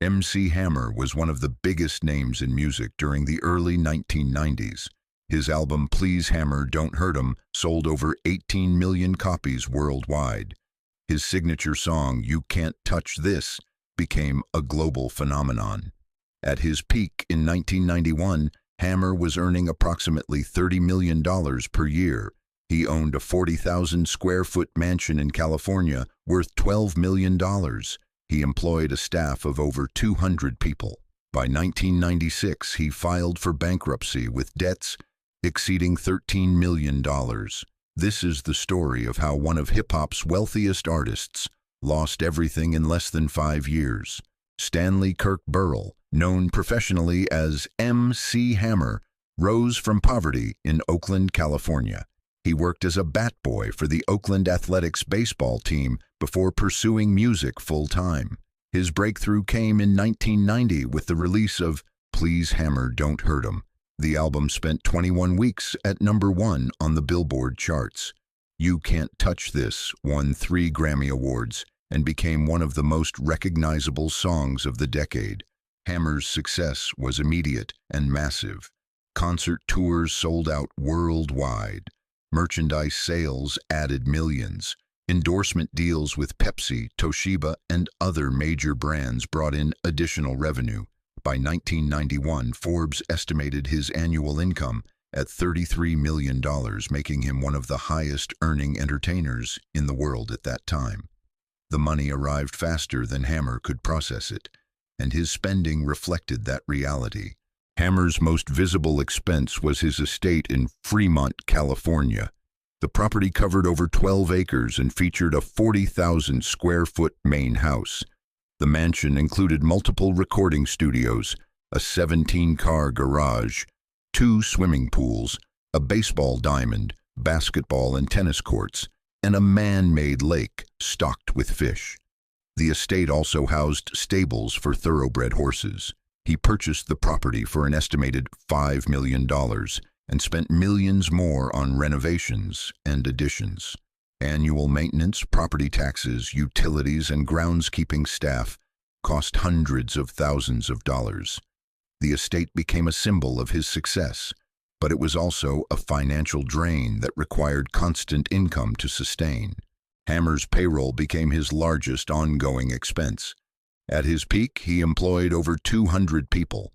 MC Hammer was one of the biggest names in music during the early 1990s. His album Please Hammer, Don't Hurt 'Em sold over 18 million copies worldwide. His signature song, You Can't Touch This, became a global phenomenon. At his peak in 1991, Hammer was earning approximately $30 million per year. He owned a 40,000 square foot mansion in California worth $12 million. He employed a staff of over 200 people. By 1996, he filed for bankruptcy with debts exceeding $13 million. This is the story of how one of hip-hop's wealthiest artists lost everything in less than 5 years. Stanley Kirk Burrell, known professionally as MC Hammer, rose from poverty in Oakland, California. He worked as a bat boy for the Oakland Athletics baseball team before pursuing music full-time. His breakthrough came in 1990 with the release of Please Hammer, Don't Hurt 'Em. The album spent 21 weeks at #1 on the Billboard charts. You Can't Touch This won 3 Grammy Awards and became one of the most recognizable songs of the decade. Hammer's success was immediate and massive. Concert tours sold out worldwide. Merchandise sales added millions. Endorsement deals with Pepsi, Toshiba, and other major brands brought in additional revenue. By 1991, Forbes estimated his annual income at $33 million, making him one of the highest-earning entertainers in the world at that time. The money arrived faster than Hammer could process it, and his spending reflected that reality. Hammer's most visible expense was his estate in Fremont, California. The property covered over 12 acres and featured a 40,000 square foot main house. The mansion included multiple recording studios, a 17-car garage, 2 swimming pools, a baseball diamond, basketball and tennis courts, and a man-made lake stocked with fish. The estate also housed stables for thoroughbred horses. He purchased the property for an estimated $5 million and spent millions more on renovations and additions. Annual maintenance, property taxes, utilities, and groundskeeping staff cost hundreds of thousands of dollars. The estate became a symbol of his success, but it was also a financial drain that required constant income to sustain. Hammer's payroll became his largest ongoing expense. At his peak, he employed over 200 people.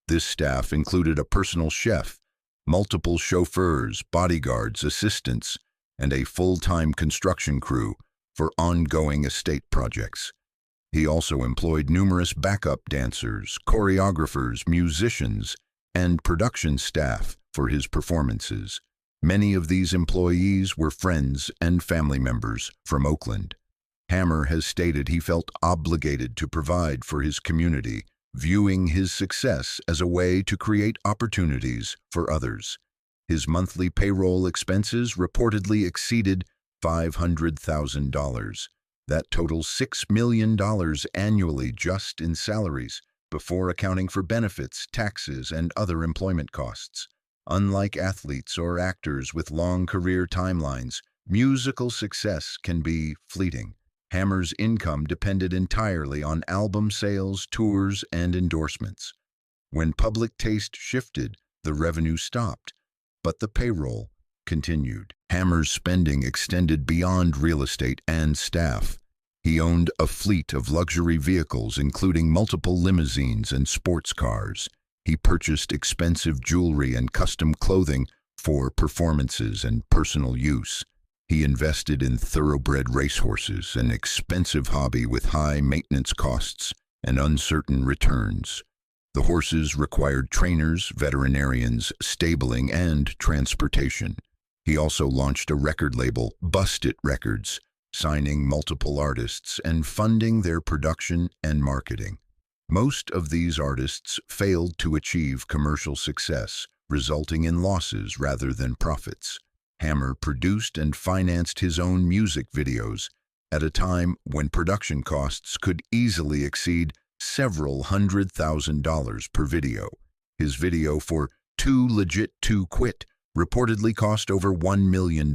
This staff included a personal chef, multiple chauffeurs, bodyguards, assistants, and a full-time construction crew for ongoing estate projects. He also employed numerous backup dancers, choreographers, musicians, and production staff for his performances. Many of these employees were friends and family members from Oakland. Hammer has stated he felt obligated to provide for his community, viewing his success as a way to create opportunities for others. His monthly payroll expenses reportedly exceeded $500,000. That totals $6 million annually just in salaries, before accounting for benefits, taxes, and other employment costs. Unlike athletes or actors with long career timelines, musical success can be fleeting. Hammer's income depended entirely on album sales, tours, and endorsements. When public taste shifted, the revenue stopped, but the payroll continued. Hammer's spending extended beyond real estate and staff. He owned a fleet of luxury vehicles, including multiple limousines and sports cars. He purchased expensive jewelry and custom clothing for performances and personal use. He invested in thoroughbred racehorses, an expensive hobby with high maintenance costs and uncertain returns. The horses required trainers, veterinarians, stabling, and transportation. He also launched a record label, Bust It Records, signing multiple artists and funding their production and marketing. Most of these artists failed to achieve commercial success, resulting in losses rather than profits. Hammer produced and financed his own music videos at a time when production costs could easily exceed several $100,000 per video. His video for Too Legit to Quit reportedly cost over $1 million.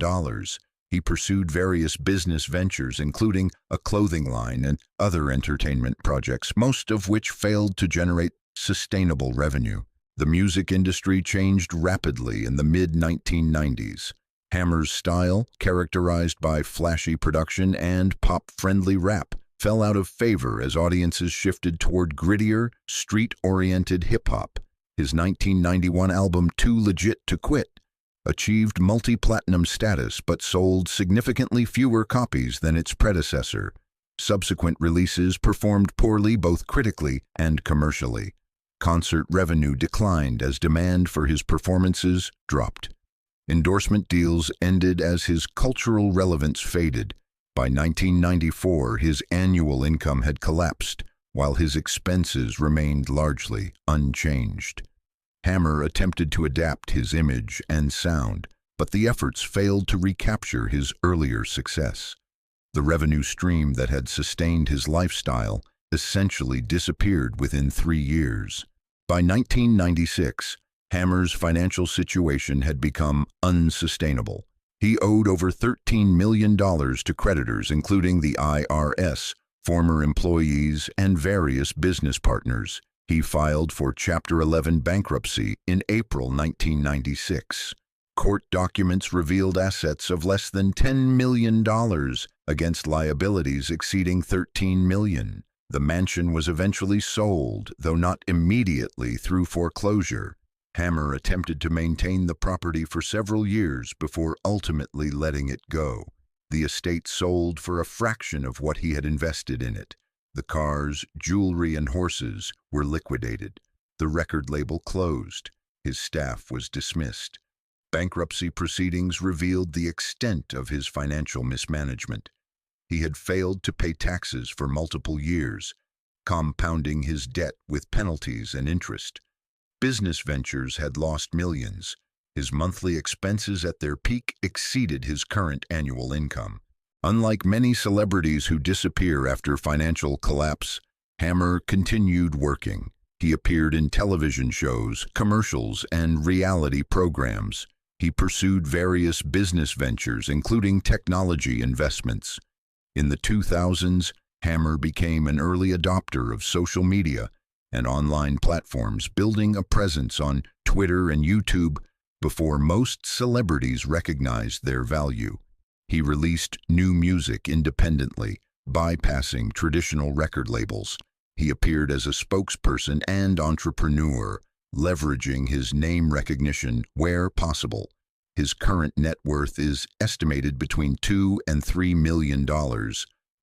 He pursued various business ventures, including a clothing line and other entertainment projects, most of which failed to generate sustainable revenue. The music industry changed rapidly in the mid-1990s. Hammer's style, characterized by flashy production and pop-friendly rap, fell out of favor as audiences shifted toward grittier, street-oriented hip-hop. His 1991 album Too Legit to Quit achieved multi-platinum status but sold significantly fewer copies than its predecessor. Subsequent releases performed poorly both critically and commercially. Concert revenue declined as demand for his performances dropped. Endorsement deals ended as his cultural relevance faded. By 1994, his annual income had collapsed, while his expenses remained largely unchanged. Hammer attempted to adapt his image and sound, but the efforts failed to recapture his earlier success. The revenue stream that had sustained his lifestyle essentially disappeared within 3 years. By 1996, Hammer's financial situation had become unsustainable. He owed over $13 million to creditors, including the IRS, former employees, and various business partners. He filed for Chapter 11 bankruptcy in April 1996. Court documents revealed assets of less than $10 million against liabilities exceeding $13 million. The mansion was eventually sold, though not immediately through foreclosure. Hammer attempted to maintain the property for several years before ultimately letting it go. The estate sold for a fraction of what he had invested in it. The cars, jewelry, and horses were liquidated. The record label closed. His staff was dismissed. Bankruptcy proceedings revealed the extent of his financial mismanagement. He had failed to pay taxes for multiple years, compounding his debt with penalties and interest. Business ventures had lost millions. His monthly expenses at their peak exceeded his current annual income. Unlike many celebrities who disappear after financial collapse, Hammer continued working. He appeared in television shows, commercials, and reality programs. He pursued various business ventures, including technology investments. In the 2000s, Hammer became an early adopter of social media and online platforms, building a presence on Twitter and YouTube before most celebrities recognized their value. He released new music independently, bypassing traditional record labels. He appeared as a spokesperson and entrepreneur, leveraging his name recognition where possible. His current net worth is estimated between $2 and $3 million,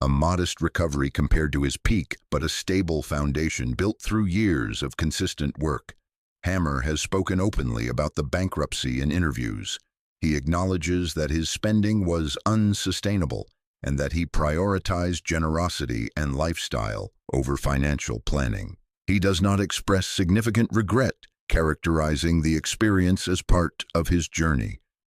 a modest recovery compared to his peak, but a stable foundation built through years of consistent work. Hammer has spoken openly about the bankruptcy in interviews. He acknowledges that his spending was unsustainable and that he prioritized generosity and lifestyle over financial planning. He does not express significant regret, characterizing the experience as part of his journey.